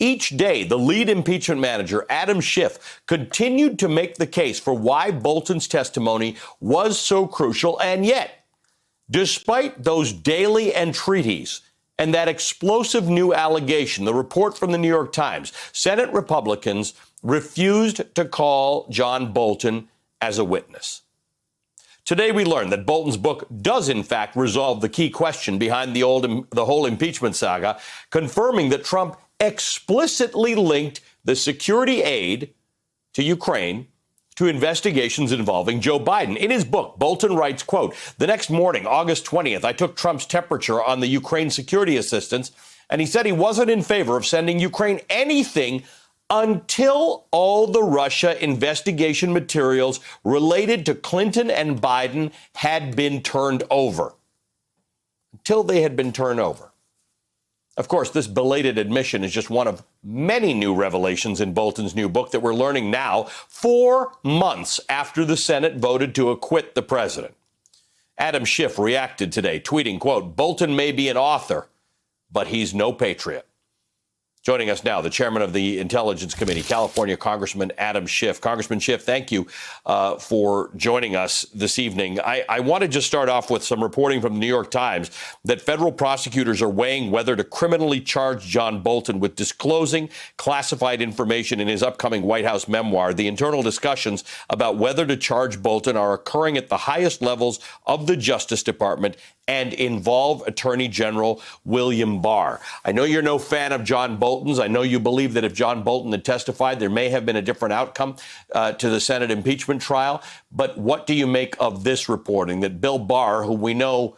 Each day, the lead impeachment manager, Adam Schiff, continued to make the case for why Bolton's testimony was so crucial. And yet, despite those daily entreaties and that explosive new allegation, the report from the New York Times, Senate Republicans refused to call John Bolton as a witness. Today, we learned that Bolton's book does, in fact, resolve the key question behind the whole impeachment saga, confirming that Trump explicitly linked the security aid to Ukraine to investigations involving Joe Biden. In his book, Bolton writes, quote, "The next morning, August 20th, I took Trump's temperature on the Ukraine security assistance, and he said he wasn't in favor of sending Ukraine anything until all the Russia investigation materials related to Clinton and Biden had been turned over." Until they had been turned over. Of course, this belated admission is just one of many new revelations in Bolton's new book that we're learning now, 4 months after the Senate voted to acquit the president. Adam Schiff reacted today, tweeting, quote, "Bolton may be an author, but he's no patriot." Joining us now, the chairman of the Intelligence Committee, California Congressman Adam Schiff. Congressman Schiff, thank you for joining us this evening. I want to just start off with some reporting from the New York Times that federal prosecutors are weighing whether to criminally charge John Bolton with disclosing classified information in his upcoming White House memoir. The internal discussions about whether to charge Bolton are occurring at the highest levels of the Justice Department and involve Attorney General William Barr. I know you're no fan of John Bolton's. I know you believe that if John Bolton had testified, there may have been a different outcome to the Senate impeachment trial. But what do you make of this reporting that Bill Barr, who we know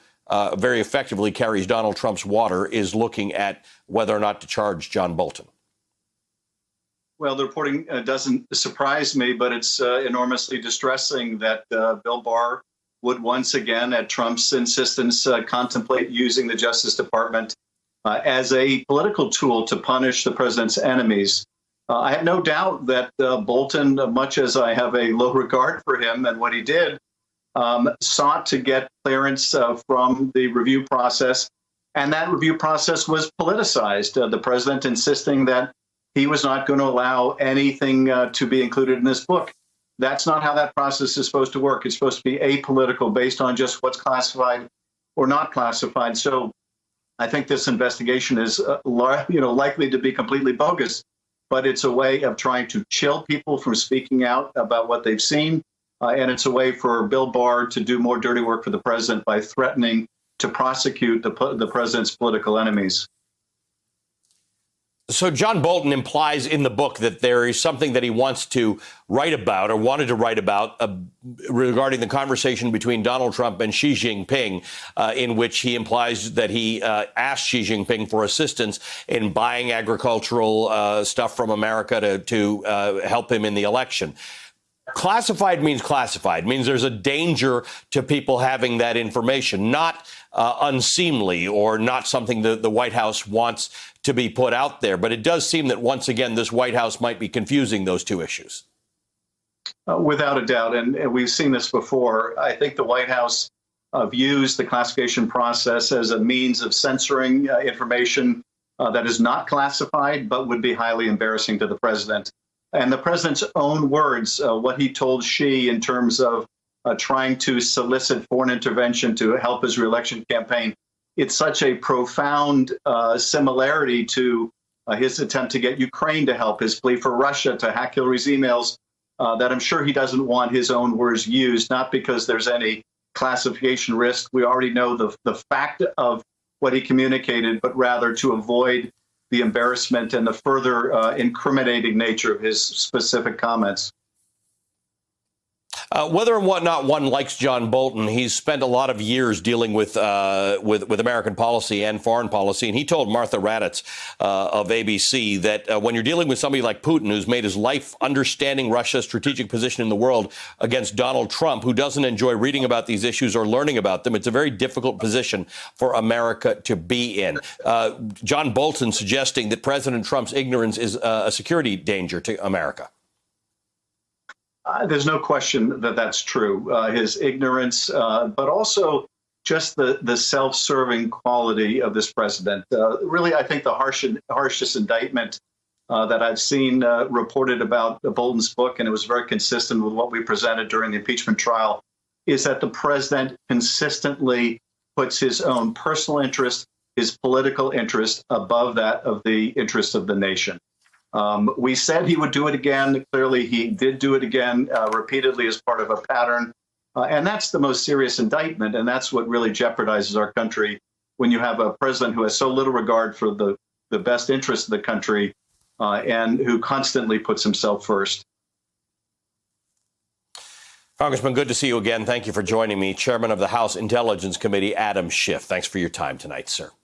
very effectively carries Donald Trump's water, is looking at whether or not to charge John Bolton? Well, the reporting doesn't surprise me, but it's enormously distressing that Bill Barr would once again, at Trump's insistence, contemplate using the Justice Department as a political tool to punish the president's enemies. I have no doubt that Bolton, much as I have a low regard for him and what he did, sought to get clearance from the review process. And that review process was politicized. The president insisting that he was not going to allow anything to be included in this book. That's not how that process is supposed to work. It's supposed to be apolitical, based on just what's classified or not classified. So I think this investigation is likely to be completely bogus, but it's a way of trying to chill people from speaking out about what they've seen. And it's a way for Bill Barr to do more dirty work for the president by threatening to prosecute the president's political enemies. So John Bolton implies in the book that there is something that he wants to write about or wanted to write about regarding the conversation between Donald Trump and Xi Jinping, in which he implies that he asked Xi Jinping for assistance in buying agricultural stuff from America to help him in the election. Classified means there's a danger to people having that information, not unseemly or not something that the White House wants to be put out there. But it does seem that once again, this White House might be confusing those two issues. Without a doubt. And we've seen this before. I think the White House views the classification process as a means of censoring information that is not classified, but would be highly embarrassing to the president. And the president's own words, what he told Xi in terms of trying to solicit foreign intervention to help his reelection campaign, it's such a profound similarity to his attempt to get Ukraine to help, his plea for Russia to hack Hillary's emails, that I'm sure he doesn't want his own words used, not because there's any classification risk. We already know the fact of what he communicated, but rather to avoid the embarrassment and the further incriminating nature of his specific comments. Whether or not one likes John Bolton, he's spent a lot of years dealing with American policy and foreign policy. And he told Martha Raddatz of ABC that when you're dealing with somebody like Putin, who's made his life understanding Russia's strategic position in the world, against Donald Trump, who doesn't enjoy reading about these issues or learning about them, it's a very difficult position for America to be in. John Bolton suggesting that President Trump's ignorance is a security danger to America. There's no question that that's true. His ignorance, but also just the self-serving quality of this president. Really, I think the harshest indictment that I've seen reported about Bolton's book, and it was very consistent with what we presented during the impeachment trial, is that the president consistently puts his own personal interest, his political interest, above that of the interest of the nation. We said he would do it again. Clearly, he did do it again repeatedly as part of a pattern. And that's the most serious indictment. And that's what really jeopardizes our country when you have a president who has so little regard for the best interest of the country and who constantly puts himself first. Congressman, good to see you again. Thank you for joining me. Chairman of the House Intelligence Committee, Adam Schiff. Thanks for your time tonight, sir.